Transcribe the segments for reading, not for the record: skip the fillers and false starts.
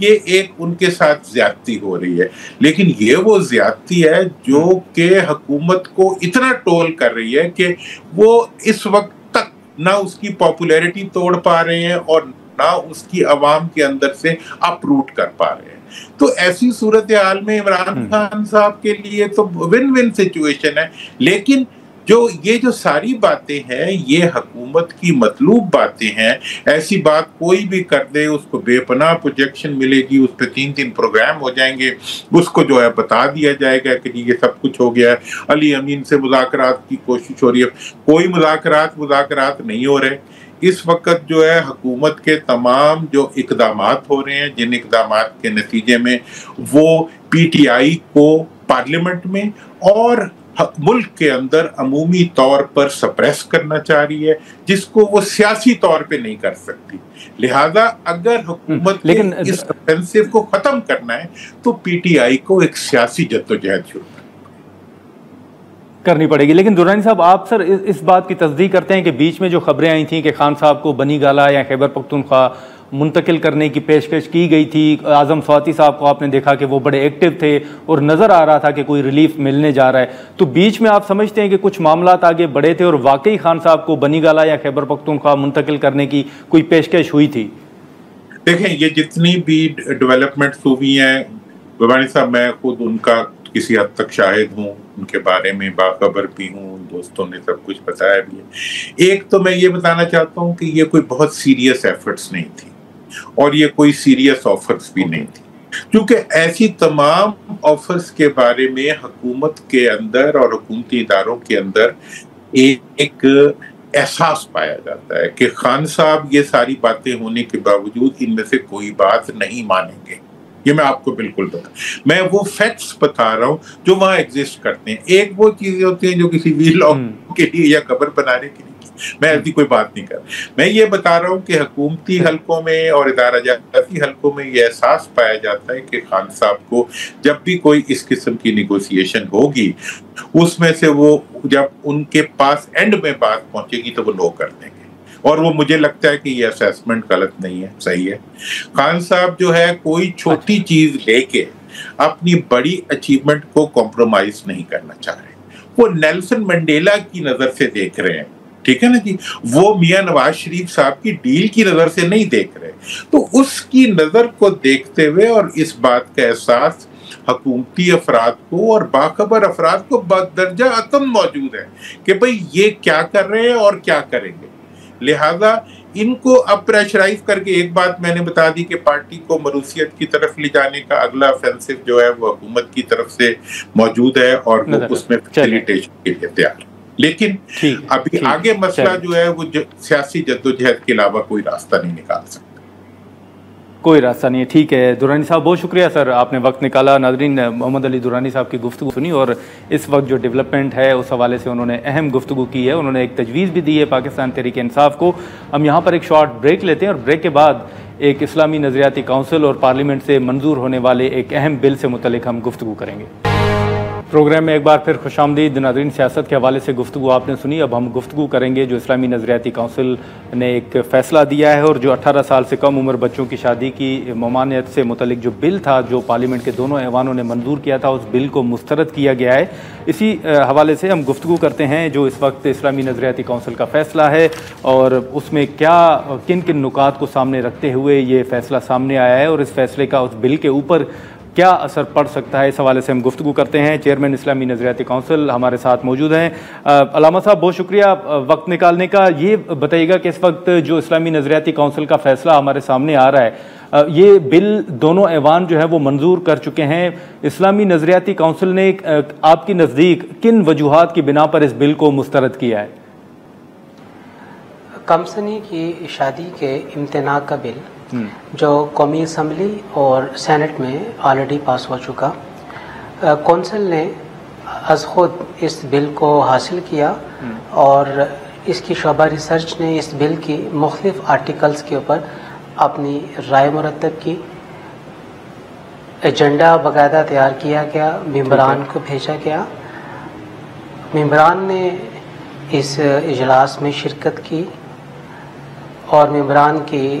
یہ ایک ان کے ساتھ زیادتی ہو رہی ہے، لیکن یہ وہ زیادتی ہے جو کہ حکومت کو اتنا ٹول کر رہی ہے کہ وہ اس وقت تک نہ اس کی پاپولیرٹی توڑ پا رہے ہیں اور نہ اس کی عوام کے اندر سے اپروٹ کر پا رہے ہیں۔ تو ایسی صورتحال میں عمران خان صاحب کے لیے تو ون ون سچویشن ہے، لیکن جو ساری باتیں ہیں یہ حکومت کی مطلوب باتیں ہیں۔ ایسی بات کوئی بھی کر دے، اس کو بے پناہ پروجیکشن ملے گی، اس پہ 3 پروگرام ہو جائیں گے، اس کو جو ہے بتا دیا جائے گا کہ یہ سب کچھ ہو گیا ہے، علی امین سے مذاکرات کی کوشش ہو رہی ہے۔ کوئی مذاکرات نہیں ہو رہے۔ اس وقت جو ہے حکومت کے تمام جو اقدامات ہو رہے ہیں، جن اقدامات کے نتیجے میں وہ پی ٹی آئی کو پارلیمنٹ میں اور ملک کے اندر عمومی طور پر سپریس کرنا چاہ رہی ہے، جس کو وہ سیاسی طور پہ نہیں کر سکتی۔ لہذا اگر حکومت کو اس اوفینسو کو ختم کرنا ہے تو پی ٹی آئی کو ایک سیاسی جدوجہد شروع کرنی پڑے گی۔ لیکن درانی صاحب، آپ سر اس بات کی تصدیق کرتے ہیں کہ بیچ میں جو خبریں آئی تھیں کہ خان صاحب کو بنی گالہ یا خیبر پختونخوا منتقل کرنے کی پیشکش کی گئی تھی، اعظم سواتی صاحب کو آپ نے دیکھا کہ وہ بڑے ایکٹیو تھے اور نظر آ رہا تھا کہ کوئی ریلیف ملنے جا رہا ہے، تو بیچ میں آپ سمجھتے ہیں کہ کچھ معاملات آگے بڑھے تھے اور واقعی خان صاحب کو بنی گالہ یا خیبر پختونخوا منتقل کرنے کی کوئی پیشکش ہوئی تھی؟ دیکھیں، یہ جتنی بھی ڈیولپمنٹس ہوئی ہیں بھوانی صاحب، میں خود ان کا کسی حد تک شاہد ہوں، ان کے بارے میں باخبر بھی ہوں، دوستوں نے سب کچھ بتایا بھی ہے۔ ایک تو میں یہ بتانا چاہتا ہوں کہ یہ کوئی بہت سیریس ایفرٹس نہیں تھی اور یہ کوئی سیریس آفرز بھی نہیں تھی، کیونکہ ایسی تمام آفرز کے بارے میں حکومت کے اندر اور حکومتی اداروں کے اندر ایک احساس پایا جاتا ہے کہ خان صاحب یہ ساری باتیں ہونے کے باوجود ان میں سے کوئی بات نہیں مانیں گے۔ یہ میں آپ کو بالکل میں وہ فیکٹس بتا رہا ہوں جو وہاں ایگزسٹ کرتے ہیں۔ ایک وہ چیزیں ہوتی ہیں جو کسی وی لاگ کے لیے یا قبر بنانے کے لیے، میں ایسی کوئی بات نہیں کر رہا۔ میں یہ بتا رہا ہوں کہ حکومتی حلقوں میں اور ادارہ جاتی حلقوں میں یہ احساس پایا جاتا ہے کہ خان صاحب کو جب بھی کوئی اس قسم کی نیگوسیشن ہوگی، اس میں سے وہ جب ان کے پاس اینڈ میں بات پہنچے گی تو وہ نو کر دیں گے، اور وہ مجھے لگتا ہے کہ یہ اسیسمنٹ غلط نہیں ہے، صحیح ہے۔ خان صاحب جو ہے کوئی چھوٹی چیز لے کے اپنی بڑی اچیومنٹ کو کمپرومائز نہیں کرنا چاہ رہے، وہ نیلسن منڈیلا کی نظر سے دیکھ رہے ہیں، ٹھیک ہے نا جی، وہ میاں نواز شریف صاحب کی ڈیل کی نظر سے نہیں دیکھ رہے۔ تو اس کی نظر کو دیکھتے ہوئے اور اس بات کا احساس حکومتی افراد کو اور باخبر افراد کو بدرجہ عتم موجود ہے کہ بھئی یہ کیا کر رہے ہیں اور کیا کریں گے۔ لہذا ان کو اب پریشرائز کر کے ایک بات میں نے بتا دی کہ پارٹی کو مروثیت کی طرف لے جانے کا اگلا آفینسو جو ہے وہ حکومت کی طرف سے موجود ہے اور وہ اس میں فیسیلیٹیشن کے لیے تیار ہے۔ لیکن ابھی آگے مسئلہ جو ہے وہ سیاسی جدوجہد کے علاوہ کوئی راستہ نہیں نکال سکتا، کوئی راستہ نہیں ہے۔ ٹھیک ہے درانی صاحب، بہت شکریہ سر، آپ نے وقت نکالا۔ ناظرین، محمد علی درانی صاحب کی گفتگو سنی اور اس وقت جو ڈیولپمنٹ ہے اس حوالے سے انہوں نے اہم گفتگو کی ہے، انہوں نے ایک تجویز بھی دی ہے پاکستان تحریک انصاف کو۔ ہم یہاں پر ایک شارٹ بریک لیتے ہیں اور بریک کے بعد ایک اسلامی نظریاتی کونسل اور پارلیمنٹ سے منظور ہونے والے ایک اہم بل سے متعلق ہم گفتگو کریں گے۔ پروگرام میں ایک بار پھر خوش آمدید۔ ناظرین، سیاست کے حوالے سے گفتگو آپ نے سنی، اب ہم گفتگو کریں گے جو اسلامی نظریاتی کونسل نے ایک فیصلہ دیا ہے اور جو 18 سال سے کم عمر بچوں کی شادی کی ممانعت سے متعلق جو بل تھا جو پارلیمنٹ کے دونوں ایوانوں نے منظور کیا تھا، اس بل کو مسترد کیا گیا ہے۔ اسی حوالے سے ہم گفتگو کرتے ہیں جو اس وقت اسلامی نظریاتی کونسل کا فیصلہ ہے اور اس میں کیا کن کن نکات کو سامنے رکھتے ہوئے یہ فیصلہ سامنے آیا ہے اور اس فیصلے کا اس بل کے اوپر کیا اثر پڑ سکتا ہے، اس حوالے سے ہم گفتگو کرتے ہیں۔ چیئرمین اسلامی نظریاتی کونسل ہمارے ساتھ موجود ہیں۔ علامہ صاحب، بہت شکریہ وقت نکالنے کا۔ یہ بتائیے گا کہ اس وقت جو اسلامی نظریاتی کونسل کا فیصلہ ہمارے سامنے آ رہا ہے، یہ بل دونوں ایوان جو ہے وہ منظور کر چکے ہیں، اسلامی نظریاتی کونسل نے آپ کی نزدیک کن وجوہات کی بنا پر اس بل کو مسترد کیا ہے؟ کمسنی کی شادی کے امتناع کا بل جو قومی اسمبلی اور سینٹ میں آلریڈی پاس ہو چکا، کونسل نے از خود اس بل کو حاصل کیا اور اس کی شعبہ ریسرچ نے اس بل کی مختلف آرٹیکلز کے اوپر اپنی رائے مرتب کی، ایجنڈا باقاعدہ تیار کیا گیا، ممبران کو بھیجا گیا، ممبران نے اس اجلاس میں شرکت کی اور ممبران کی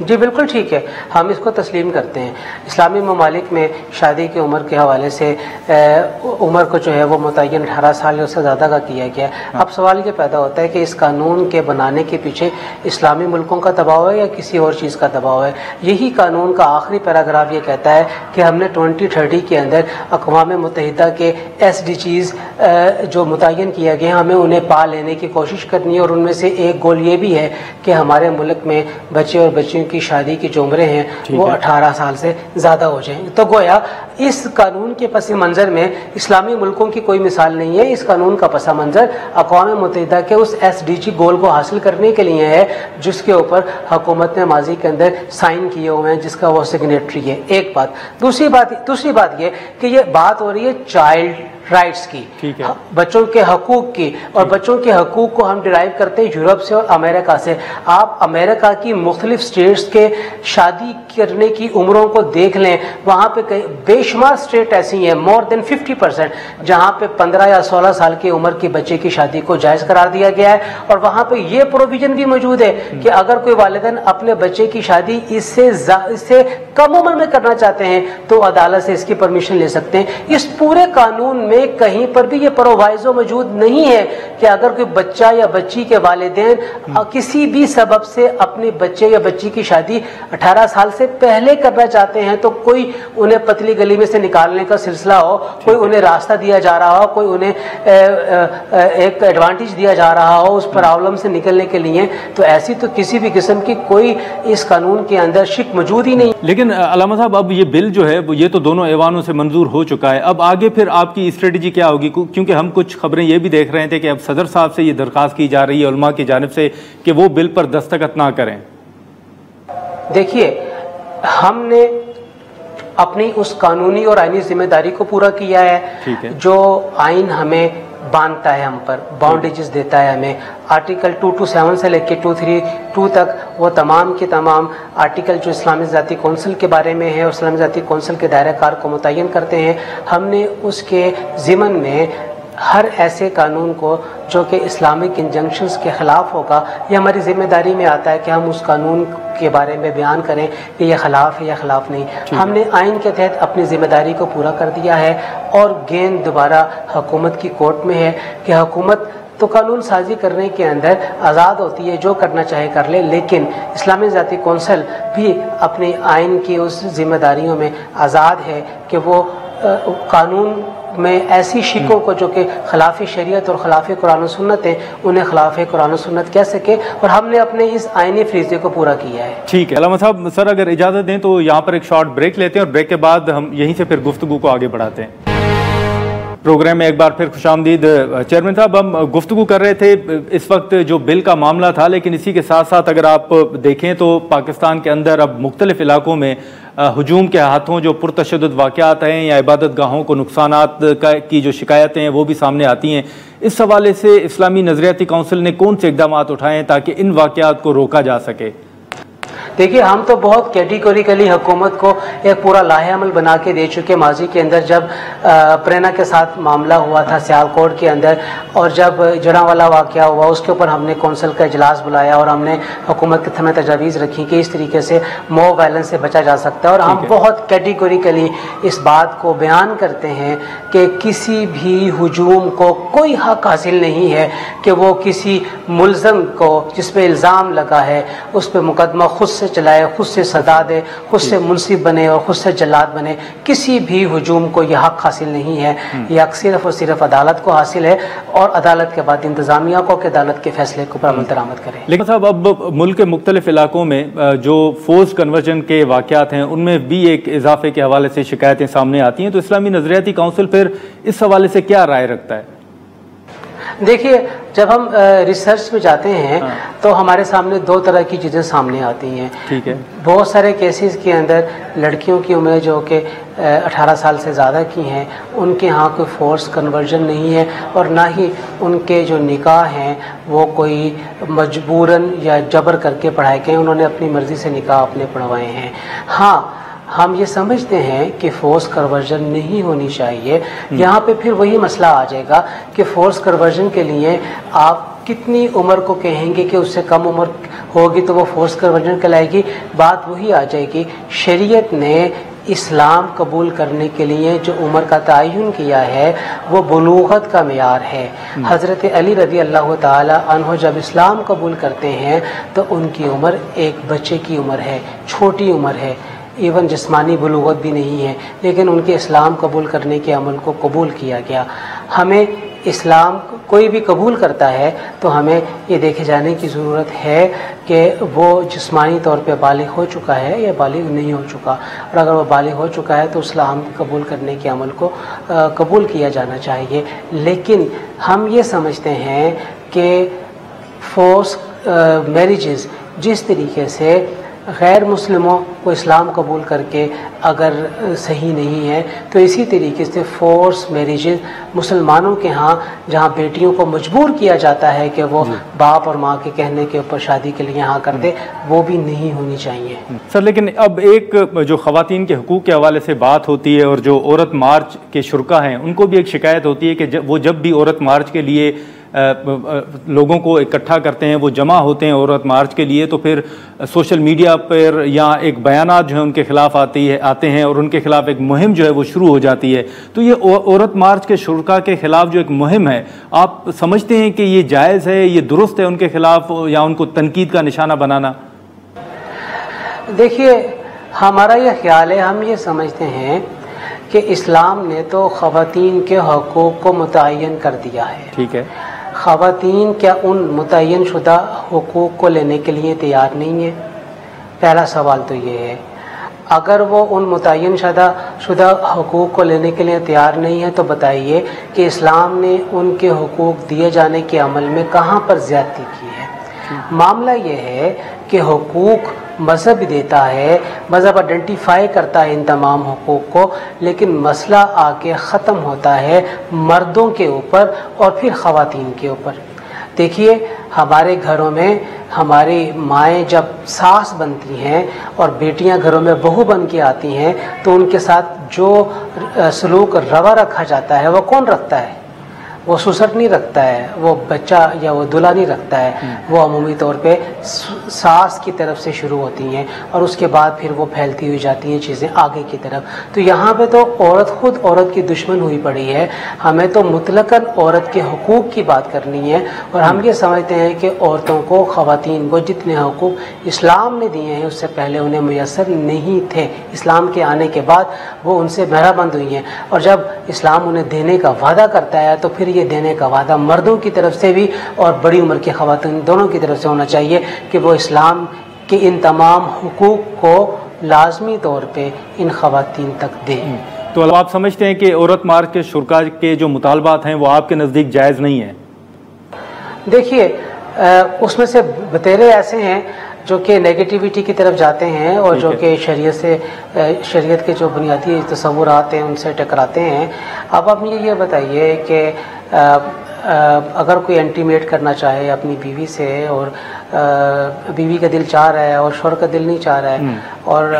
جی بالکل ٹھیک ہے، ہم اس کو تسلیم کرتے ہیں۔ اسلامی ممالک میں شادی کی عمر کے حوالے سے عمر کو جو ہے وہ متعین 18 سال یا اس سے زیادہ کا کیا گیا ہے۔ اب سوال یہ پیدا ہوتا ہے کہ اس قانون کے بنانے کے پیچھے اسلامی ملکوں کا دباؤ ہے یا کسی اور چیز کا دباؤ ہے؟ یہی قانون کا آخری پیراگراف یہ کہتا ہے کہ ہم نے 2030 کے اندر اقوام متحدہ کے SDGs جو متعین کیا گیا ہمیں انہیں پا لینے کی کوشش کرنی ہے، اور ان میں سے ایک گول یہ بھی ہے کہ ہمارے ملک میں بچے اور بچیوں کی شادی کی جو عمریں ہیں وہ 18 سال سے زیادہ ہو جائیں۔ تو گویا اس قانون کے پس منظر میں اسلامی ملکوں کی کوئی مثال نہیں ہے، اس قانون کا پس منظر اقوام متحدہ کے اس SDG گول کو حاصل کرنے کے لیے ہے جس کے اوپر حکومت نے ماضی کے اندر سائن کیے ہوئے ہیں، جس کا وہ سگنیٹری ہے۔ ایک بات، دوسری بات یہ کہ یہ بات ہو رہی ہے چائلڈ رائٹس کی، بچوں کے حقوق کی، اور بچوں کے حقوق کو ہم ڈرائیو کرتے ہیں یورپ سے اور امریکہ سے۔ آپ امریکہ کی مختلف سٹیٹس کے شادی کرنے کی عمروں کو دیکھ لیں، وہاں پہ بے شمار سٹیٹ ایسی ہیں، مور دین 50%، جہاں پہ 15 یا 16 سال کی عمر کے بچے کی شادی کو جائز قرار دیا گیا ہے، اور وہاں پہ یہ پروویژن بھی موجود ہے کہ اگر کوئی والدین اپنے بچے کی شادی اس سے کم عمر میں کرنا چاہتے ہیں تو عدالت سے اس کی پرمیشن لے سکتے ہیں۔ اس پورے قانون میں کہیں پر بھی یہ پرووائزو موجود نہیں ہے کہ اگر کوئی بچہ یا بچی کے والدین کسی بھی سبب سے اپنے بچے یا بچی کی شادی 18 سال سے پہلے کرنا چاہتے ہیں تو کوئی انہیں پتلی گلی میں سے نکالنے کا سلسلہ ہو، کوئی انہیں راستہ دیا جا رہا ہو، کوئی انہیں ایک ایڈوانٹیج دیا جا رہا ہو اس پرابلم سے نکلنے کے لیے، تو ایسی تو کسی بھی قسم کی کوئی اس قانون کے اندر شک موجود ہی نہیں۔ لیکن علامہ صاحب اب یہ بل جو ہے یہ تو دونوں ایوانوں سے منظور ہو چکا ہے، اب آگے پھر آپ کی اسٹریٹجی کیا ہوگی؟ کیونکہ ہم کچھ خبریں یہ بھی دیکھ رہے تھے کہ اب صدر صاحب سے یہ درخواست کی جا رہی ہے علماء کی جانب سے کہ وہ بل پر دستخط نہ کریں۔ دیکھیے، ہم نے اپنی اس قانونی اور آئینی ذمہ داری کو پورا کیا ہے جو آئین ہمیں باندھتا ہے، ہم پر باؤنڈیجز دیتا ہے ہمیں۔ آرٹیکل 227 سے لے کے 232 تک وہ تمام کے تمام آرٹیکل جو اسلامی ذاتی کونسل کے بارے میں ہے اور اسلامی ذاتی کونسل کے دائرہ کار کو متعین کرتے ہیں، ہم نے اس کے ضمن میں ہر ایسے قانون کو جو کہ اسلامک انجنکشنز کے خلاف ہوگا، یہ ہماری ذمہ داری میں آتا ہے کہ ہم اس قانون کے بارے میں بیان کریں کہ یہ خلاف ہے یا خلاف نہیں۔ ہم نے آئین کے تحت اپنی ذمہ داری کو پورا کر دیا ہے، اور گیند دوبارہ حکومت کی کورٹ میں ہے کہ حکومت تو قانون سازی کرنے کے اندر آزاد ہوتی ہے، جو کرنا چاہے کر لے، لیکن اسلامی ذاتی کونسل بھی اپنی آئین کی اس ذمہ داریوں میں آزاد ہے کہ وہ قانون میں ایسی شکوں کو جو کہ خلاف شریعت اور خلاف قرآن و سنت ہیں انہیں خلاف قرآن و سنت کہہ سکے، اور ہم نے اپنے اس آئینی فریضے کو پورا کیا ہے۔ ٹھیک ہے علامہ صاحب، سر اگر اجازت دیں تو یہاں پر ایک شارٹ بریک لیتے ہیں، اور بریک کے بعد ہم یہیں سے پھر گفتگو کو آگے بڑھاتے ہیں۔ پروگرام میں ایک بار پھر خوش آمدید۔ چیئرمین صاحب، ہم گفتگو کر رہے تھے اس وقت جو بل کا معاملہ تھا، لیکن اسی کے ساتھ ساتھ اگر آپ دیکھیں تو پاکستان کے اندر اب مختلف علاقوں میں ہجوم کے ہاتھوں جو پرتشدد واقعات ہیں یا عبادت گاہوں کو نقصانات کی جو شکایتیں ہیں وہ بھی سامنے آتی ہیں، اس حوالے سے اسلامی نظریاتی کونسل نے کون سے اقدامات اٹھائے ہیں تاکہ ان واقعات کو روکا جا سکے؟ دیکھیے، ہم تو بہت کیٹیگوریکلی حکومت کو ایک پورا لاہے عمل بنا کے دے چکے۔ ماضی کے اندر جب پرینا کے ساتھ معاملہ ہوا تھا سیالکوٹ کے اندر، اور جب جڑاں والا واقعہ ہوا، اس کے اوپر ہم نے کونسل کا اجلاس بلایا اور ہم نے حکومت کے سامنے تجاویز رکھی کہ اس طریقے سے موب وائلنس سے بچا جا سکتا ہے، اور ہم بہت کیٹیگوریکلی اس بات کو بیان کرتے ہیں کہ کسی بھی ہجوم کو کوئی حق حاصل نہیں ہے کہ وہ کسی ملزم کو جس پہ الزام لگا ہے اس پہ مقدمہ خود سے چلائے، خود سے سزا دے، خود سے منصف بنے اور خود سے جلاد بنے۔ کسی بھی ہجوم کو یہ حق حاصل نہیں ہے، یہ حق صرف اور صرف عدالت کو حاصل ہے، اور عدالت کے بعد انتظامیہ کو کہ عدالت کے فیصلے کو پر عمل درآمد کرے۔ لیکن صاحب، اب ملک کے مختلف علاقوں میں جو فورس کنورژن کے واقعات ہیں ان میں بھی ایک اضافے کے حوالے سے شکایتیں سامنے آتی ہیں، تو اسلامی نظریاتی کونسل پھر اس حوالے سے کیا رائے رکھتا ہے؟ دیکھیے، جب ہم ریسرچ میں جاتے ہیں تو ہمارے سامنے دو طرح کی چیزیں سامنے آتی ہیں۔ ٹھیک ہے، بہت سارے کیسز کے اندر لڑکیوں کی عمریں جو کہ 18 سال سے زیادہ کی ہیں، ان کے ہاں کوئی فورس کنورژن نہیں ہے، اور نہ ہی ان کے جو نکاح ہیں وہ کوئی مجبوراً یا جبر کر کے پڑھائے گئے، انہوں نے اپنی مرضی سے نکاح اپنے پڑھوائے ہیں۔ ہاں، ہم یہ سمجھتے ہیں کہ فورس کنورژن نہیں ہونی چاہیے۔ یہاں پہ پھر وہی مسئلہ آ جائے گا کہ فورس کنورژن کے لیے آپ کتنی عمر کو کہیں گے کہ اس سے کم عمر ہوگی تو وہ فورس کنورژن کہلائے گی. بات وہی آ جائے گی شریعت نے اسلام قبول کرنے کے لیے جو عمر کا تعین کیا ہے وہ بلوغت کا معیار ہے. حضرت علی رضی اللہ تعالی عنہ جب اسلام قبول کرتے ہیں تو ان کی عمر ایک بچے کی عمر ہے، چھوٹی عمر ہے، ایون جسمانی بلوغت بھی نہیں ہے، لیکن ان کے اسلام قبول کرنے کے عمل کو قبول کیا گیا. ہمیں اسلام کوئی بھی قبول کرتا ہے تو ہمیں یہ دیکھے جانے کی ضرورت ہے کہ وہ جسمانی طور پہ بالغ ہو چکا ہے یا بالغ نہیں ہو چکا، اور اگر وہ بالغ ہو چکا ہے تو اسلام قبول کرنے کے عمل کو قبول کیا جانا چاہیے. لیکن ہم یہ سمجھتے ہیں کہ فورس میریجز جس طریقے سے غیر مسلموں کو اسلام قبول کر کے اگر صحیح نہیں ہے تو اسی طریقے سے فورس میریجز مسلمانوں کے ہاں جہاں بیٹیوں کو مجبور کیا جاتا ہے کہ وہ باپ اور ماں کے کہنے کے اوپر شادی کے لیے ہاں کر دے، وہ بھی نہیں ہونی چاہیے. سر لیکن اب ایک جو خواتین کے حقوق کے حوالے سے بات ہوتی ہے اور جو عورت مارچ کے شرکا ہیں ان کو بھی ایک شکایت ہوتی ہے کہ وہ جب بھی عورت مارچ کے لیے لوگوں کو اکٹھا کرتے ہیں، وہ جمع ہوتے ہیں عورت مارچ کے لیے، تو پھر سوشل میڈیا پر یا ایک بیانات جو ہیں ان کے خلاف آتے ہیں اور ان کے خلاف ایک مہم جو ہے وہ شروع ہو جاتی ہے. تو یہ عورت مارچ کے شرکا کے خلاف جو ایک مہم ہے، آپ سمجھتے ہیں کہ یہ جائز ہے، یہ درست ہے ان کے خلاف یا ان کو تنقید کا نشانہ بنانا؟ دیکھیے ہمارا یہ خیال ہے، ہم یہ سمجھتے ہیں کہ اسلام نے تو خواتین کے حقوق کو متعین کر دیا ہے. ٹھیک ہے، خواتین کیا ان متعین شدہ حقوق کو لینے کے لیے تیار نہیں ہے؟ پہلا سوال تو یہ ہے. اگر وہ ان متعین شدہ حقوق کو لینے کے لیے تیار نہیں ہے تو بتائیے کہ اسلام نے ان کے حقوق دیے جانے کے عمل میں کہاں پر زیادتی کی ہے؟ معاملہ یہ ہے کہ حقوق مذہب دیتا ہے، مذہب آئیڈینٹیفائی کرتا ہے ان تمام حقوق کو، لیکن مسئلہ آ کے ختم ہوتا ہے مردوں کے اوپر اور پھر خواتین کے اوپر. دیکھیے ہمارے گھروں میں ہماری مائیں جب ساس بنتی ہیں اور بیٹیاں گھروں میں بہو بن کے آتی ہیں تو ان کے ساتھ جو سلوک روا رکھا جاتا ہے وہ کون رکھتا ہے؟ وہ سسر نہیں رکھتا ہے، وہ بچہ یا وہ دلہا نہیں رکھتا ہے، وہ عمومی طور پہ ساس کی طرف سے شروع ہوتی ہیں اور اس کے بعد پھر وہ پھیلتی ہوئی جاتی ہیں چیزیں آگے کی طرف. تو یہاں پہ تو عورت خود عورت کی دشمن ہوئی پڑی ہے. ہمیں تو مطلقاً عورت کے حقوق کی بات کرنی ہے اور ہم یہ سمجھتے ہیں کہ عورتوں کو، خواتین کو جتنے حقوق اسلام نے دیے ہیں اس سے پہلے انہیں میسر نہیں تھے. اسلام کے آنے کے بعد وہ ان سے بہرہ بند ہوئی ہیں، اور جب اسلام انہیں دینے کا وعدہ کرتا ہے تو پھر یہ دینے کا وعدہ مردوں کی طرف سے بھی اور بڑی عمر کے خواتین دونوں کی طرف سے ہونا چاہیے کہ وہ اسلام کے ان تمام حقوق کو لازمی طور پہ ان خواتین تک دیں. تو آپ سمجھتے ہیں کہ عورت مارچ کے شرکا کے جو مطالبات ہیں وہ آپ کے نزدیک جائز نہیں ہیں؟ دیکھیے اس میں سے بتیرے ایسے ہیں جو کہ نیگیٹیوٹی کی طرف جاتے ہیں اور جو کہ شریعت کے جو بنیادی تصورات ہیں ان سے ٹکراتے ہیں. اب آپ مجھے یہ بتائیے کہ اگر کوئی انٹیمیٹ کرنا چاہے اپنی بیوی سے اور بیوی کا دل چاہ رہا ہے اور شوہر کا دل نہیں چاہ رہا ہے اور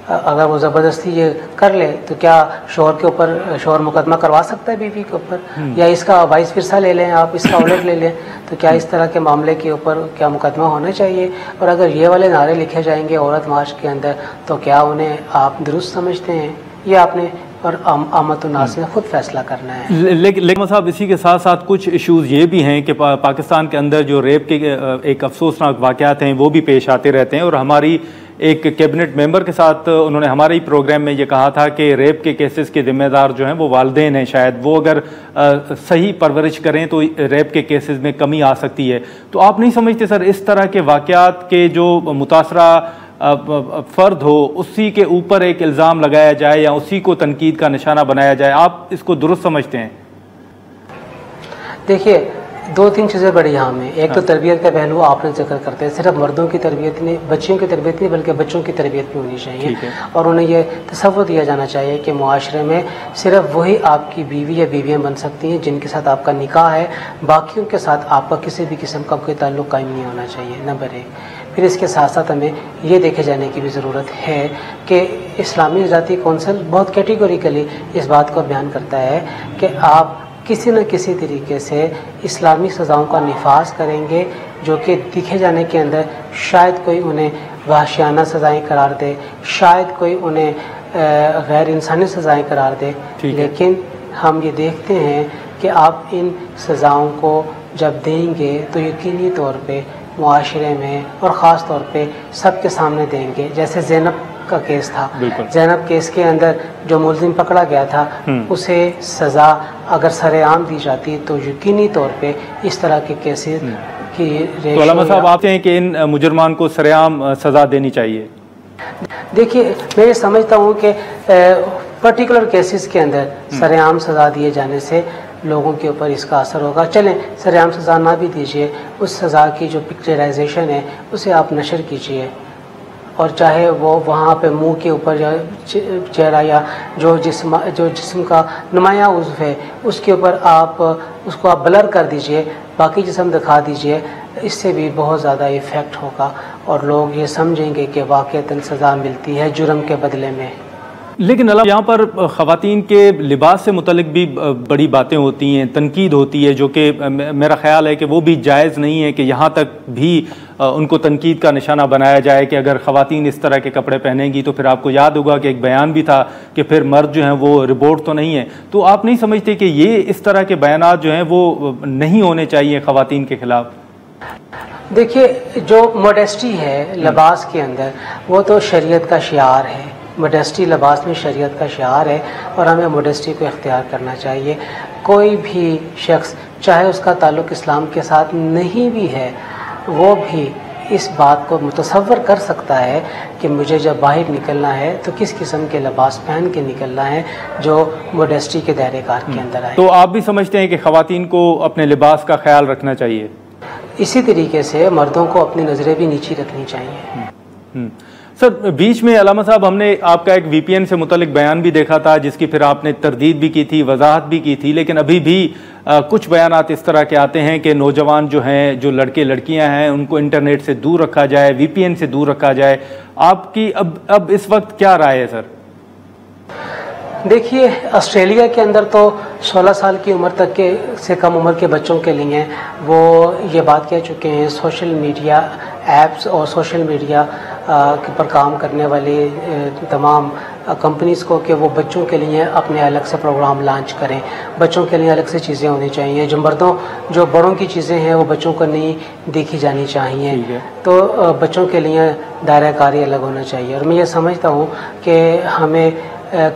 اگر وہ زبردستی یہ کر لے تو کیا شوہر مقدمہ کروا سکتا ہے بیوی کے اوپر؟ یا اس کا وائس ورثہ لے لیں آپ، اس کا الٹ لے لیں، تو کیا اس طرح کے معاملے کے اوپر کیا مقدمہ ہونا چاہیے؟ اور اگر یہ والے نعرے لکھے جائیں گے عورت مارچ کے اندر تو کیا انہیں آپ درست سمجھتے ہیں؟ یہ آپ نے اور عامت الناس نے خود فیصلہ کرنا ہے. لیکن صاحب اسی کے ساتھ ساتھ کچھ ایشوز یہ بھی ہیں کہ پاکستان کے اندر جو ریپ کے ایک افسوسناک واقعات ہیں وہ بھی پیش آتے رہتے ہیں، اور ہماری ایک کیبنٹ ممبر کے ساتھ انہوں نے ہمارے ہی پروگرام میں یہ کہا تھا کہ ریپ کے کیسز کے ذمہ دار جو ہیں وہ والدین ہیں. شاید وہ اگر صحیح پرورش کریں تو ریپ کے کیسز میں کمی آ سکتی ہے. تو آپ نہیں سمجھتے سر اس طرح کے واقعات کے جو متاثرہ فرد ہو اسی کے اوپر ایک الزام لگایا جائے یا اسی کو تنقید کا نشانہ بنایا جائے، آپ اس کو درست سمجھتے ہیں؟ دیکھیے دو تین چیزیں بڑی اہم ہیں. ایک تو تربیت کا پہلو آپ نے ذکر کرتے ہیں، صرف مردوں کی تربیت نہیں، بچیوں کی تربیت نہیں بلکہ بچوں کی تربیت بھی ہونی چاہیے، اور انہیں یہ تصور دیا جانا چاہیے کہ معاشرے میں صرف وہی آپ کی بیوی یا بیویاں بن سکتی ہیں جن کے ساتھ آپ کا نکاح ہے، باقیوں کے ساتھ آپ کا کسی بھی قسم کا کوئی تعلق قائم نہیں ہونا چاہیے. نمبر ایک. پھر اس کے ساتھ ساتھ ہمیں یہ دیکھے جانے کی بھی ضرورت ہے کہ اسلامی ذاتی کونسل بہت کیٹیگوریکلی اس بات کو بیان کرتا ہے کہ آپ کسی نہ کسی طریقے سے اسلامی سزاؤں کا نفاذ کریں گے جو کہ دیکھے جانے کے اندر شاید کوئی انہیں وحشیانہ سزائیں قرار دے، شاید کوئی انہیں غیر انسانی سزائیں قرار دے، لیکن ہم یہ دیکھتے ہیں کہ آپ ان سزاؤں کو جب دیں گے تو یقینی طور پہ معاشرے میں اور خاص طور پہ سب کے سامنے دیں گے. جیسے زینب کا کیس تھا، زینب کیس کے اندر جو ملزم پکڑا گیا تھا اسے سزا اگر سر عام دی جاتی تو یقینی طور پہ اس طرح کے کیسز کی تو علامہ صاحب آپ ہیں کہ ان مجرمان کو سر عام سزا دینی چاہیے. دیکھیے میں یہ سمجھتا ہوں کہ پرٹیکولر کیسز کے اندر سر عام سزا دیے جانے سے لوگوں کے اوپر اس کا اثر ہوگا. چلیں سر عام سزا نہ بھی دیجیے، اس سزا کی جو پکچرائزیشن ہے اسے آپ نشر کیجیے، اور چاہے وہ وہاں پہ منہ کے اوپر چہرہ یا جو جسم کا نمایاں عضو ہے اس کے اوپر آپ اس کو آپ بلر کر دیجئے، باقی جسم دکھا دیجئے. اس سے بھی بہت زیادہ ایفیکٹ ہوگا اور لوگ یہ سمجھیں گے کہ واقعتاً سزا ملتی ہے جرم کے بدلے میں. لیکن یہاں پر خواتین کے لباس سے متعلق بھی بڑی باتیں ہوتی ہیں، تنقید ہوتی ہے، جو کہ میرا خیال ہے کہ وہ بھی جائز نہیں ہے کہ یہاں تک بھی ان کو تنقید کا نشانہ بنایا جائے کہ اگر خواتین اس طرح کے کپڑے پہنیں گی تو پھر آپ کو یاد ہوگا کہ ایک بیان بھی تھا کہ پھر مرد جو ہیں وہ ربوٹ تو نہیں ہے. تو آپ نہیں سمجھتے کہ یہ اس طرح کے بیانات جو ہیں وہ نہیں ہونے چاہیے خواتین کے خلاف؟ دیکھیے جو موڈیسٹی ہے لباس کے اندر وہ تو شریعت کا شعار ہے، موڈیسٹی لباس میں شریعت کا شعار ہے اور ہمیں موڈیسٹی کو اختیار کرنا چاہیے. کوئی بھی شخص چاہے اس کا تعلق اسلام کے ساتھ نہیں بھی ہے وہ بھی اس بات کو متصور کر سکتا ہے کہ مجھے جب باہر نکلنا ہے تو کس قسم کے لباس پہن کے نکلنا ہے جو موڈیسٹی کے دائرے کار کے اندر آئے. تو آپ بھی سمجھتے ہیں کہ خواتین کو اپنے لباس کا خیال رکھنا چاہیے؟ اسی طریقے سے مردوں کو اپنی نظریں بھی نیچی رکھنی چاہیے. سر بیچ میں علامہ صاحب ہم نے آپ کا ایک وی پی این سے متعلق بیان بھی دیکھا تھا جس کی پھر آپ نے تردید بھی کی تھی، وضاحت بھی کی تھی، لیکن ابھی بھی کچھ بیانات اس طرح کے آتے ہیں کہ نوجوان جو ہیں، جو لڑکے لڑکیاں ہیں، ان کو انٹرنیٹ سے دور رکھا جائے، وی پی این سے دور رکھا جائے. آپ کی اب اس وقت کیا رائے ہے سر؟ دیکھیے آسٹریلیا کے اندر تو 16 سال کی عمر تک کے سے کم عمر کے بچوں کے لیے وہ یہ بات کہہ چکے ہیں سوشل میڈیا ایپس اور سوشل میڈیا پر کام کرنے والی تمام کمپنیز کو کہ وہ بچوں کے لیے اپنے الگ سے پروگرام لانچ کریں. بچوں کے لیے الگ سے چیزیں ہونی چاہیے، جو بڑوں کی چیزیں ہیں وہ بچوں کو نہیں دیکھی جانی چاہیے. تو بچوں کے لیے دائرہ کاری الگ ہونا چاہیے. اور میں یہ سمجھتا ہوں کہ ہمیں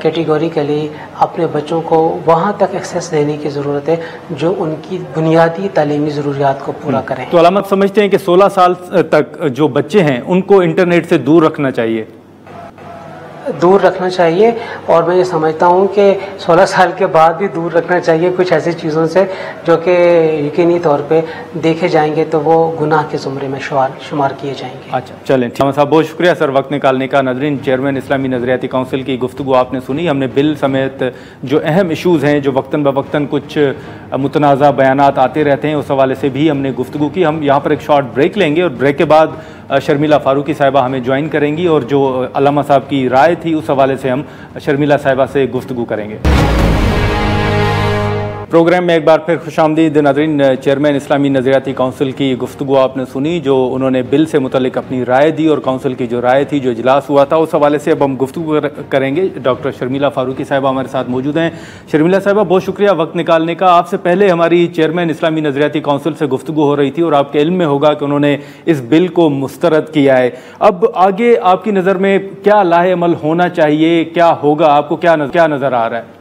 کیٹیگوریکلی اپنے بچوں کو وہاں تک ایکسیس دینے کی ضرورت ہے جو ان کی بنیادی تعلیمی ضروریات کو پورا کریں. تو علامہ سمجھتے ہیں کہ 16 سال تک جو بچے ہیں ان کو انٹرنیٹ سے دور رکھنا چاہیے؟ دور رکھنا چاہیے، اور میں یہ سمجھتا ہوں کہ 16 سال کے بعد بھی دور رکھنا چاہیے کچھ ایسی چیزوں سے جو کہ یقینی طور پہ دیکھے جائیں گے تو وہ گناہ کے زمرے میں شمار کیے جائیں گے. اچھا چلیں صاحب بہت شکریہ سر وقت نکالنے کا. ناظرین چیئرمین اسلامی نظریاتی کونسل کی گفتگو آپ نے سنی. ہم نے بل سمیت جو اہم ایشوز ہیں جو وقتاً بوقتاً کچھ متنازع بیانات آتے رہتے ہیں اس حوالے سے بھی ہم نے گفتگو کی. ہم یہاں پر ایک شارٹ بریک لیں گے اور بریک کے بعد شرمیلا فاروقی صاحبہ ہمیں جوائن کریں گی اور جو علامہ صاحب کی رائے تھی اس حوالے سے ہم شرمیلا صاحبہ سے گفتگو کریں گے. پروگرام میں ایک بار پھر خوش آمدید ناظرین. چیئرمین اسلامی نظریاتی کونسل کی گفتگو آپ نے سنی جو انہوں نے بل سے متعلق اپنی رائے دی اور کونسل کی جو رائے تھی جو اجلاس ہوا تھا اس حوالے سے اب ہم گفتگو کریں گے. ڈاکٹر شرمیلا فاروقی صاحبہ ہمارے ساتھ موجود ہیں. شرمیلا صاحبہ بہت شکریہ وقت نکالنے کا. آپ سے پہلے ہماری چیئرمین اسلامی نظریاتی کونسل سے گفتگو ہو رہی تھی اور آپ کے علم میں ہوگا کہ انہوں نے اس بل کو مسترد کیا ہے. اب آگے آپ کی نظر میں کیا لاہ عمل ہونا چاہیے، کیا ہوگا، آپ کو کیا نظر آ رہا ہے؟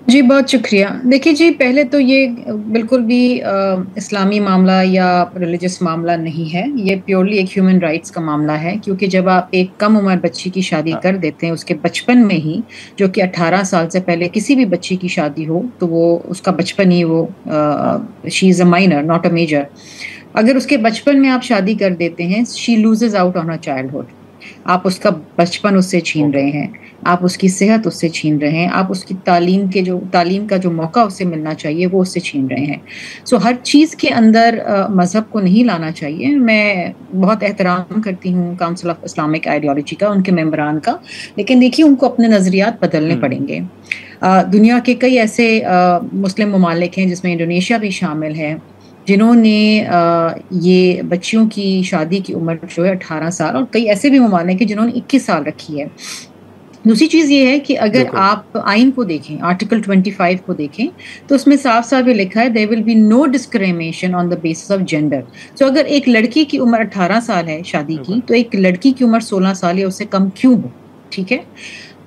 جی بہت شکریہ. دیکھیے جی پہلے تو یہ بالکل بھی اسلامی معاملہ یا ریلیجس معاملہ نہیں ہے، یہ پیورلی ایک ہیومن رائٹس کا معاملہ ہے. کیونکہ جب آپ ایک کم عمر بچی کی شادی کر دیتے ہیں اس کے بچپن میں ہی، جو کہ 18 سال سے پہلے کسی بھی بچی کی شادی ہو تو وہ اس کا بچپن ہی وہ she is a minor not a major. اگر اس کے بچپن میں آپ شادی کر دیتے ہیں she loses out on her childhood. آپ اس کا بچپن اس سے چھین رہے ہیں، آپ اس کی صحت اس سے چھین رہے ہیں، آپ اس کی تعلیم کا جو موقع اس سے ملنا چاہیے وہ اس سے چھین رہے ہیں. سو ہر چیز کے اندر مذہب کو نہیں لانا چاہیے. میں بہت احترام کرتی ہوں کاؤنسل آف اسلامک آئیڈیالوجی کا، ان کے ممبران کا، لیکن دیکھیے ان کو اپنے نظریات بدلنے پڑیں گے. دنیا کے کئی ایسے مسلم ممالک ہیں جس میں انڈونیشیا بھی شامل ہے جنہوں نے یہ بچیوں کی شادی کی عمر جو ہے 18 سال، اور کئی ایسے بھی ممالک ہیں جنہوں نے 21 سال رکھی ہے۔ دوسری چیز یہ ہے کہ اگر آپ آئین کو دیکھیں، آرٹیکل 25 کو دیکھیں، تو اس میں صاف صاف یہ لکھا ہے there will be no discrimination on the basis of gender۔ تو اگر ایک لڑکی کی عمر 18 سال ہے شادی کی، تو ایک لڑکی کی عمر 16 سال یا اس سے کم کیوں ہو؟ ٹھیک ہے۔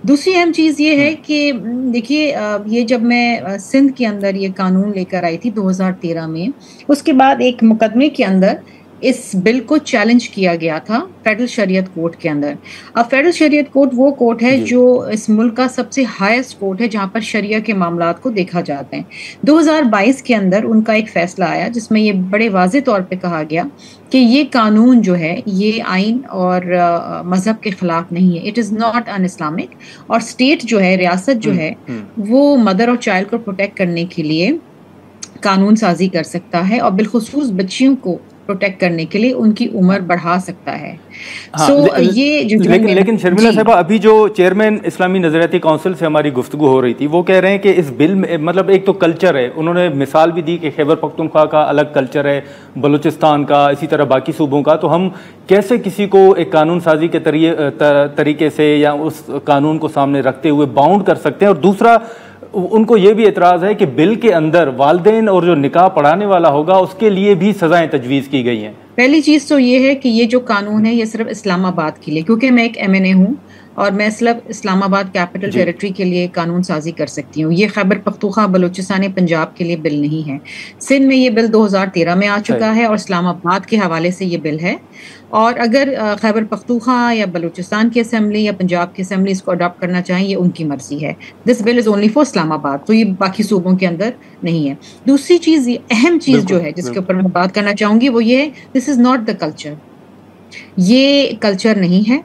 دوسری اہم چیز یہ ہے کہ دیکھیے، یہ جب میں سندھ کے اندر یہ قانون لے کر آئی تھی 2013 میں، اس کے بعد ایک مقدمے کے اندر اس بل کو چیلنج کیا گیا تھا فیڈرل شریعت کورٹ کے اندر۔ اب فیڈرل شریعت کورٹ وہ کورٹ ہے جو اس ملک کا سب سے ہائیسٹ کورٹ ہے جہاں پر شریعہ کے معاملات کو دیکھا جاتا ہے۔ 2022 کے اندر ان کا ایک فیصلہ آیا جس میں یہ بڑے واضح طور پہ کہا گیا کہ یہ قانون جو ہے یہ آئین اور مذہب کے خلاف نہیں ہے، it is not in Islamic, اور اسٹیٹ جو ہے، ریاست جو ہے، وہ مدر اور چائلڈ کو پروٹیکٹ کرنے کے لیے قانون سازی کر سکتا ہے، اور بالخصوص بچیوں کو پروٹیکٹ کرنے کے لیے ان کی عمر بڑھا سکتا ہے۔ لیکن شرمیلا صاحبہ، ابھی جو چیئرمین اسلامی نظریاتی کونسل سے ہماری گفتگو ہو رہی تھی، وہ کہہ رہے ہیں کہ اس بل میں مطلب ایک تو کلچر ہے، انہوں نے مثال بھی دی کہ خیبر پختونخوا کا الگ کلچر ہے، بلوچستان کا، اسی طرح باقی صوبوں کا، تو ہم کیسے کسی کو ایک قانون سازی کے طریقے سے یا اس قانون کو سامنے رکھتے ہوئے باؤنڈ کر سکتے ہیں؟ اور دوسرا ان کو یہ بھی اعتراض ہے کہ بل کے اندر والدین اور جو نکاح پڑھانے والا ہوگا اس کے لیے بھی سزائیں تجویز کی گئی ہیں۔ پہلی چیز تو یہ ہے کہ یہ جو قانون ہے یہ صرف اسلام آباد کے لیے، کیونکہ میں ایک MNA ہوں اور میں صرف اسلام آباد کیپٹل ٹیریٹری کے لیے قانون سازی کر سکتی ہوں۔ یہ خیبر پختونخوا، بلوچستان، پنجاب کے لیے بل نہیں ہے۔ سندھ میں یہ بل 2013 میں آ چکا ہے اور اسلام آباد کے حوالے سے یہ بل ہے، اور اگر خیبر پختونخوا یا بلوچستان کی اسمبلی یا پنجاب کی اسمبلی اس کو اڈاپٹ کرنا چاہیں، یہ ان کی مرضی ہے۔ دس بل از اونلی فار اسلام آباد، تو یہ باقی صوبوں کے اندر نہیں ہے۔ دوسری چیز، اہم چیز جو ہے جس کے اوپر میں بات کرنا چاہوں گی، وہ یہ ہے دس از ناٹ دا کلچر۔ یہ کلچر نہیں ہے۔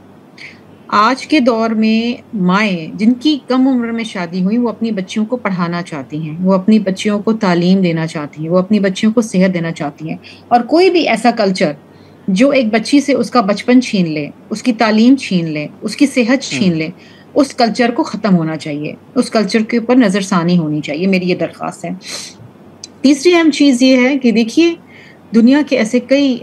آج کے دور میں مائیں جن کی کم عمر میں شادی ہوئی، وہ اپنی بچیوں کو پڑھانا چاہتی ہیں، وہ اپنی بچیوں کو تعلیم دینا چاہتی ہیں، وہ اپنی بچیوں کو صحت دینا چاہتی ہیں، اور کوئی بھی ایسا کلچر جو ایک بچی سے اس کا بچپن چھین لے، اس کی تعلیم چھین لے، اس کی صحت چھین لے، اس کلچر کو ختم ہونا چاہیے، اس کلچر کے اوپر نظر ثانی ہونی چاہیے، میری یہ درخواست ہے۔ تیسری اہم چیز یہ ہے کہ دیکھیے، دنیا کے ایسے کئی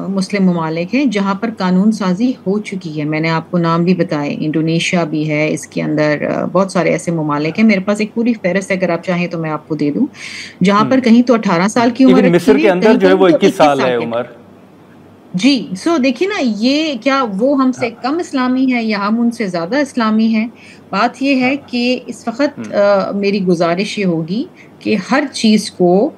مسلم ممالک ہیں جہاں پر قانون سازی ہو چکی ہے۔ میں نے آپ کو نام بھی بتائے، انڈونیشیا بھی ہے، اس کے اندر بہت سارے ایسے ممالک ہیں، میرے پاس ایک پوری فہرست ہے، اگر آپ چاہیں تو میں آپ کو دے دوں، جہاں پر کہیں تو 18 سال کی عمر، مصر کے اندر جو ہے وہ 21 سال ہے عمر۔ جی، سو دیکھیے نا، یہ کیا وہ ہم سے کم اسلامی ہے یا ہم ان سے زیادہ اسلامی ہیں؟ بات یہ ہے کہ اس وقت میری گزارش یہ ہوگی کہ ہر چیز کو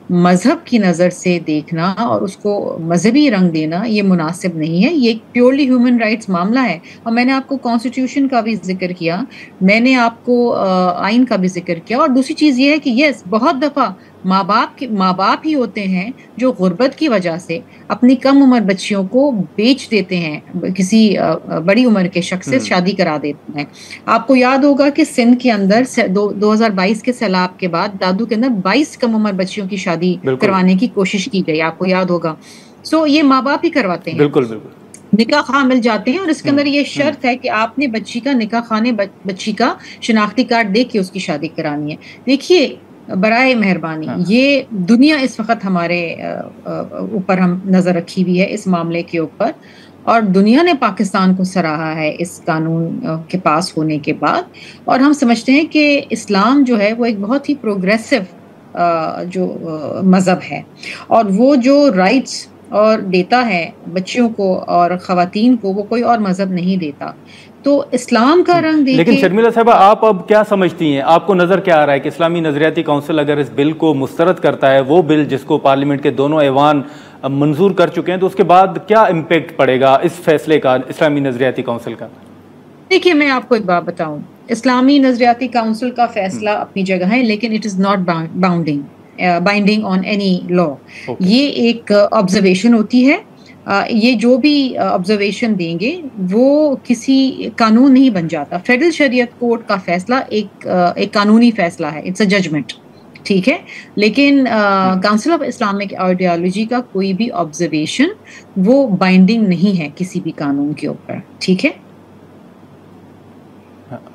مذہب کی نظر سے دیکھنا اور اس کو مذہبی رنگ دینا یہ مناسب نہیں ہے۔ یہ ایک پیورلی ہیومن رائٹس معاملہ ہے، اور میں نے آپ کو کانسٹیٹیوشن کا بھی ذکر کیا، میں نے آپ کو آئین کا بھی ذکر کیا، اور دوسری چیز یہ ہے کہ یس، بہت دفعہ ماں باپ ہی ہوتے ہیں جو غربت کی وجہ سے اپنی کم عمر بچیوں کو بیچ دیتے ہیں، کسی بڑی عمر کے شخص سے شادی کرا دیتے ہیں۔ آپ کو یاد ہوگا کہ سندھ کے اندر 2022 کے سیلاب کے بعد دادو کے اندر 22 کم عمر بچیوں کی شادی کروانے کی کوشش کی گئی، آپ کو یاد ہوگا۔ سو یہ ماں باپ ہی کرواتے ہیں، بالکل نکاح خواہ مل جاتے ہیں، اور اس کے اندر یہ شرط ہے کہ آپ نے بچی کا نکاح خوانے بچی کا شناختی کارڈ دے کے اس کی شادی کرانی ہے۔ دیکھیے، برائے مہربانی، یہ دنیا اس وقت ہمارے اوپر ہم نظر رکھی ہوئی ہے اس معاملے کے اوپر، اور دنیا نے پاکستان کو سراہا ہے اس قانون کے پاس ہونے کے بعد، اور ہم سمجھتے ہیں کہ اسلام جو ہے وہ ایک بہت ہی پروگریسو جو مذہب ہے، اور وہ جو رائٹس اور دیتا ہے بچیوں کو اور خواتین کو، وہ کوئی اور مذہب نہیں دیتا۔ تو اسلام کا رنگ دیکھیں۔ لیکن شرمیلا صاحبہ، آپ اب کیا سمجھتی ہیں، آپ کو نظر کیا آ رہا ہے کہ اسلامی نظریاتی کونسل اگر اس بل کو مسترد کرتا ہے، وہ بل جس کو پارلیمنٹ کے دونوں ایوان منظور کر چکے ہیں، تو اس کے بعد کیا امپیکٹ پڑے گا اس فیصلے کا اسلامی نظریاتی کونسل کا؟ دیکھیے، میں آپ کو ایک بات بتاؤں، اسلامی نظریاتی کونسل کا فیصلہ اپنی جگہ ہے، لیکن it is not binding on any law. یہ ایک آبزرویشن ہوتی ہے، یہ جو بھی آبزرویشن دیں گے وہ کسی قانون نہیں بن جاتا۔ فیڈرل شریعت کورٹ کا فیصلہ ایک قانونی فیصلہ ہے، اٹس اے ججمنٹ، ٹھیک ہے، لیکن کاؤنسل آف اسلامک آئیڈیالوجی کا کوئی بھی آبزرویشن وہ بائنڈنگ نہیں ہے کسی بھی قانون کے اوپر، ٹھیک ہے۔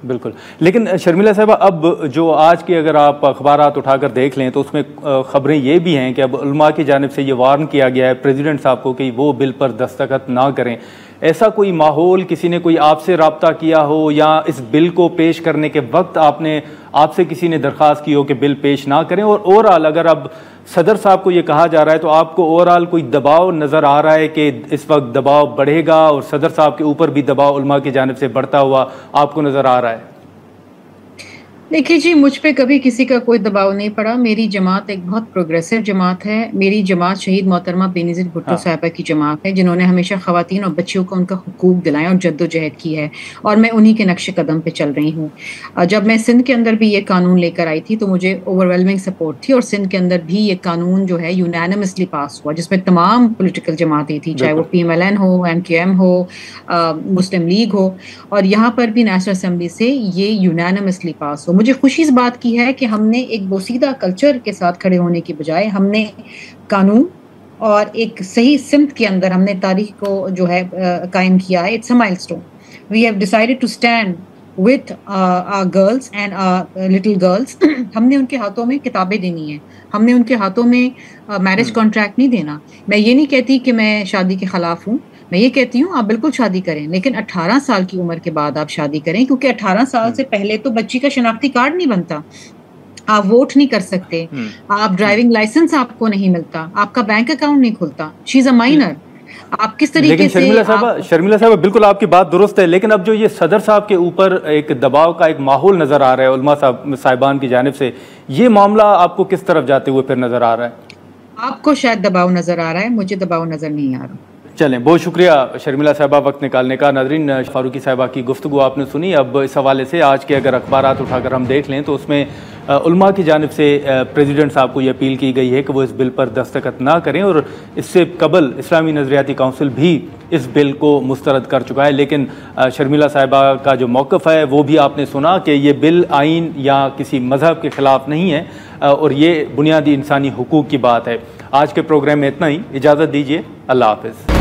بالکل. لیکن شرمیلا صاحبہ اب جو آج کی اگر آپ اخبارات اٹھا کر دیکھ لیں تو اس میں خبریں یہ بھی ہیں کہ اب علماء کی جانب سے یہ وارن کیا گیا ہے پریزیڈنٹ صاحب کو کہ وہ بل پر دستخط نہ کریں. ایسا کوئی ماحول کسی نے کوئی آپ سے رابطہ کیا ہو یا اس بل کو پیش کرنے کے وقت آپ سے کسی نے درخواست کی ہو کہ بل پیش نہ کریں؟ اور اوورآل اگر اب صدر صاحب کو یہ کہا جا رہا ہے تو آپ کو اوورآل کوئی دباؤ نظر آ رہا ہے کہ اس وقت دباؤ بڑھے گا اور صدر صاحب کے اوپر بھی دباؤ علماء کی جانب سے بڑھتا ہوا آپ کو نظر آ رہا ہے؟ دیکھیے جی، مجھ پہ کبھی کسی کا کوئی دباؤ نہیں پڑا. میری جماعت ایک بہت پروگریسو جماعت ہے. میری جماعت شہید محترمہ بے نظیر بھٹو صاحبہ کی جماعت ہے جنہوں نے ہمیشہ خواتین اور بچیوں کو ان کا حقوق دلائے اور جد و جہد کی ہے، اور میں انہی کے نقش قدم پہ چل رہی ہوں. جب میں سندھ کے اندر بھی یہ قانون لے کر آئی تھی تو مجھے اوور ویلمنگ سپورٹ تھی، اور سندھ کے اندر بھی یہ قانون جو ہے یونینمسلی پاس ہوا جس میں تمام پولیٹیکل جماعتیں تھیں، چاہے وہ PMLN ہو، MQM ہو، مسلم لیگ ہو، اور یہاں پر بھی نیشنل اسمبلی سے یہ یونینمسلی پاس ہو. مجھے خوشی اس بات کی ہے کہ ہم نے ایک بوسیدہ کلچر کے ساتھ کھڑے ہونے کی بجائے ہم نے قانون اور ایک صحیح سمت کے اندر ہم نے تاریخ کو جو ہے قائم کیا ہے. It's a milestone. We have decided to stand with our girls and our little girls. ہم نے ان کے ہاتھوں میں کتابیں دینی ہیں، ہم نے ان کے ہاتھوں میں میرج کانٹریکٹ نہیں دینا. میں یہ نہیں کہتی کہ میں شادی کے خلاف ہوں، میں یہ کہتی ہوں آپ بالکل شادی کریں، لیکن 18 سال کی عمر کے بعد آپ شادی کریں، کیونکہ 18 سال سے پہلے تو بچی کا شناختی کارڈ نہیں بنتا، آپ ووٹ نہیں کر سکتے، آپ ڈرائیونگ لائسنس آپ کو نہیں ملتا، آپ کا بینک اکاؤنٹ نہیں کھلتا. شی از اے مائنر. آپ کس طریقے سے شرمیلا صاحبہ بالکل آپ کی بات درست ہے، لیکن اب جو یہ صدر صاحب کے اوپر ایک دباؤ کا ایک ماحول نظر آ رہا ہے علماء صاحبان کی جانب سے، یہ معاملہ آپ کو کس طرف جاتے ہوئے پھر نظر آ رہا ہے؟ آپ کو شاید دباؤ نظر آ رہا ہے، مجھے دباؤ نظر نہیں آ رہا. چلیں، بہت شکریہ شرمیلا صاحبہ وقت نکالنے کا. ناظرین، فاروقی صاحبہ کی گفتگو آپ نے سنی. اب اس حوالے سے آج کے اگر اخبارات اٹھا کر ہم دیکھ لیں تو اس میں علماء کی جانب سے پریزیڈنٹ صاحب کو یہ اپیل کی گئی ہے کہ وہ اس بل پر دستخط نہ کریں، اور اس سے قبل اسلامی نظریاتی کونسل بھی اس بل کو مسترد کر چکا ہے. لیکن شرمیلا صاحبہ کا جو موقف ہے وہ بھی آپ نے سنا کہ یہ بل آئین یا کسی مذہب کے خلاف نہیں ہے اور یہ بنیادی انسانی حقوق کی بات ہے. آج کے پروگرام میں اتنا ہی. اجازت دیجیے. اللہ حافظ.